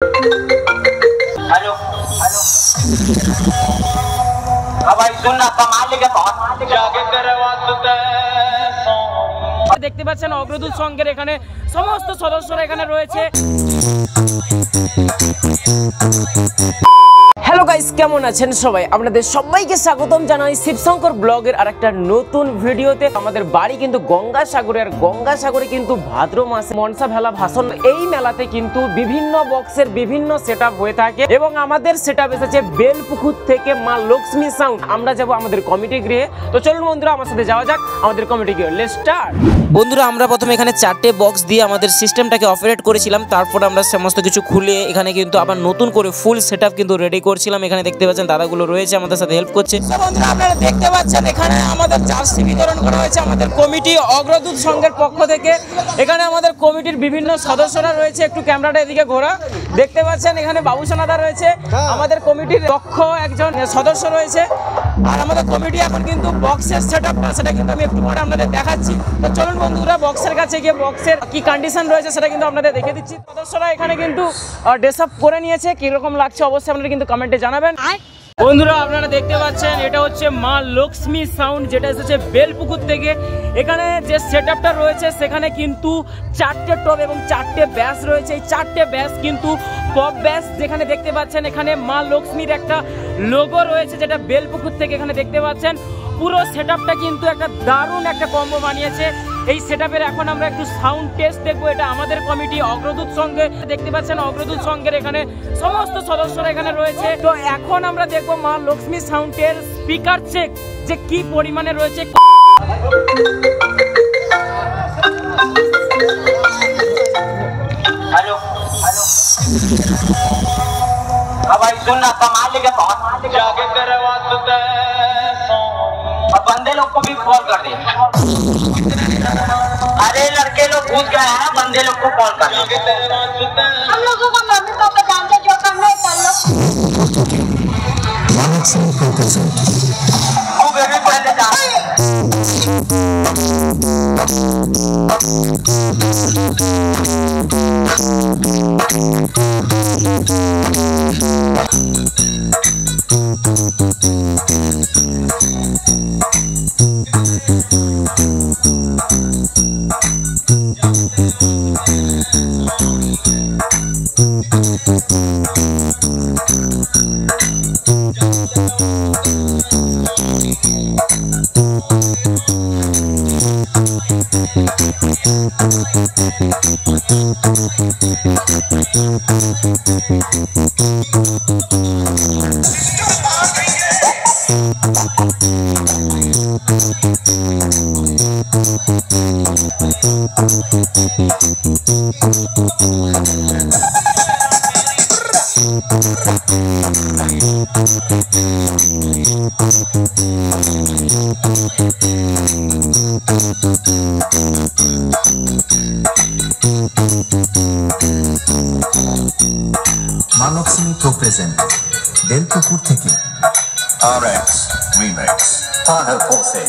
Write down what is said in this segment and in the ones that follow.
Hello hello भाई सुन ना कमाल के बहुत जाके तेरे वास्ते দেখতে পাচ্ছেন অগ্রদূত সংঘের এখানে সমস্ত সদস্যরা এখানে রয়েছে। হ্যালো গাইস, কেমন আছেন সবাই? আপনাদের সবাইকে স্বাগতম জানাই শিবশঙ্কর ব্লগের আরেকটা নতুন ভিডিওতে। আমাদের বাড়ি কিন্তু গঙ্গাসাগরে, আর গঙ্গাসাগরে কিন্তু ভাদ্র মাসে মনসা ভেলা ভাষণ। এই মেলাতে কিন্তু বিভিন্ন বক্সের বিভিন্ন সেটআপ হয়ে থাকে এবং আমাদের সেটআপ এসেছে বেলপুকুর থেকে মা লক্ষ্মী সাউন্ড। আমরা যাব আমাদের কমিটি গৃহে। তো চলুন বন্ধুরা, আমার সাথে যাওয়া যাক আমাদের কমিটি গৃহে। Let's start. বন্ধুরা, আমরা প্রথমে এখানে 4টে বক্স দিয়ে আমাদের সিস্টেমটাকে অপারেট করেছিলাম। তারপর আমরা সমস্ত কিছু খুলে এখানে কিন্তু আবার নতুন করে ফুল সেটআপ কিন্তু রেডি করছিলাম। এখানে দেখতে পাচ্ছেন দাদাগুলো রয়েছে, আমাদের সাথে হেল্প করছে। বন্ধুরা, আপনারা দেখতে পাচ্ছেন এখানে আমাদের জার্সি বিতরণ করা হয়েছে আমাদের কমিটি অগ্রদূত সংঘের পক্ষ থেকে। এখানে আমাদের কমিটির বিভিন্ন সদস্যরা রয়েছে। একটু ক্যামেরাটা এদিকে ঘোরা। দেখতে পাচ্ছেন এখানে বাবুসোনাদা রয়েছে, আমাদের কমিটির দক্ষ একজন সদস্য রয়েছে। আর আমাদের কমিটি এখন কিন্তু বক্সের সেটআপটা সেটা কিন্তু আমি একটু পরে আপনাদের দেখাচ্ছি। তো চলুন বন্ধুরা, বক্সের কাছে গিয়ে বক্সের কি কন্ডিশন রয়েছে সেটা কিন্তু আপনাদের দেখে দিচ্ছি। সদস্যরা এখানে কিন্তু ড্রেস আপ করে নিয়েছে। কিরকম লাগছে অবশ্যই আপনারা কিন্তু কমেন্টে জানাবেন। বন্ধুরা, আপনারা দেখতে পাচ্ছেন এটা হচ্ছে মা লক্ষ্মী সাউন্ড, যেটা এসেছে বেলপুকুর থেকে। এখানে যে সেটআপটা রয়েছে সেখানে কিন্তু 4টে টপ এবং 4টে ব্যাস রয়েছে। এই 4টে ব্যাস কিন্তু টপ ব্যাস। যেখানে দেখতে পাচ্ছেন এখানে মা লক্ষ্মীর একটা লোগো রয়েছে, যেটা বেলপুকুর থেকে এখানে দেখতে পাচ্ছেন। পুরো সেটআপটা কিন্তু একটা দারুণ একটা কম্বো বানিয়েছে। এই সেটআপের এখন আমরা একটু সাউন্ড টেস্ট দেখবো। এটা আমাদের কমিটি অগ্রদূত সংঘে। দেখতে পাচ্ছেন অগ্রদূত সংঘের এখানে সমস্ত সদস্যরা এখানে রয়েছে। তো এখন আমরা দেখবো মা লক্ষ্মী সাউন্ডের স্পিকার চেক যে কি পরিমাণে রয়েছে। हेलो हेलो भाई सुन ना कमाल के बहुत जाके तेरे वास्ते बंदे लोग को भी कॉल कर दे। अरे लड़के लोग घुस गए हैं, बंदे लोग को कॉल कर दे। हम लोगों का मम्मी पापा जानते जो करना है कर लो। तू बेबी पहले जा। মা লক্ষ্মী প্রো প্রেজেন্ট বেলপুকুর থেকে RX Remix Father Jose।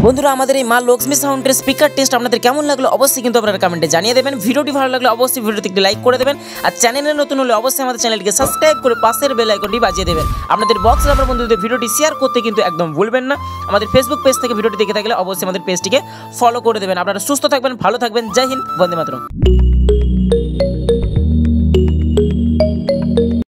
বন্ধুরা আমাদের এই মা লক্ষ্মী সাউন্ডের স্পিকার টেস্ট আপনাদের কেমন লাগলো অবশ্যই কিন্তু আপনারা কমেন্টে জানিয়ে দেবেন। ভিডিওটি ভালো লাগলে অবশ্যই ভিডিওতে একটি লাইক করে দেবেন, আর চ্যানেলে নতুন হলে অবশ্যই আমাদের চ্যানেলকে সাবস্ক্রাইব করে পাশের বেল আইকনটি বাজিয়ে দেবেন। আপনাদের বক্স লাভার বন্ধুদের ভিডিওটি শেয়ার করতে কিন্তু একদম ভুলবেন না। আমাদের ফেসবুক পেজ থেকে ভিডিওটি দেখে থাকলে অবশ্যই আমাদের পেজটিকে ফলো করে দেবেন। আপনারা সুস্থ থাকবেন, ভালো থাকবেন। জয় হিন্দ, বন্দে মাতরম।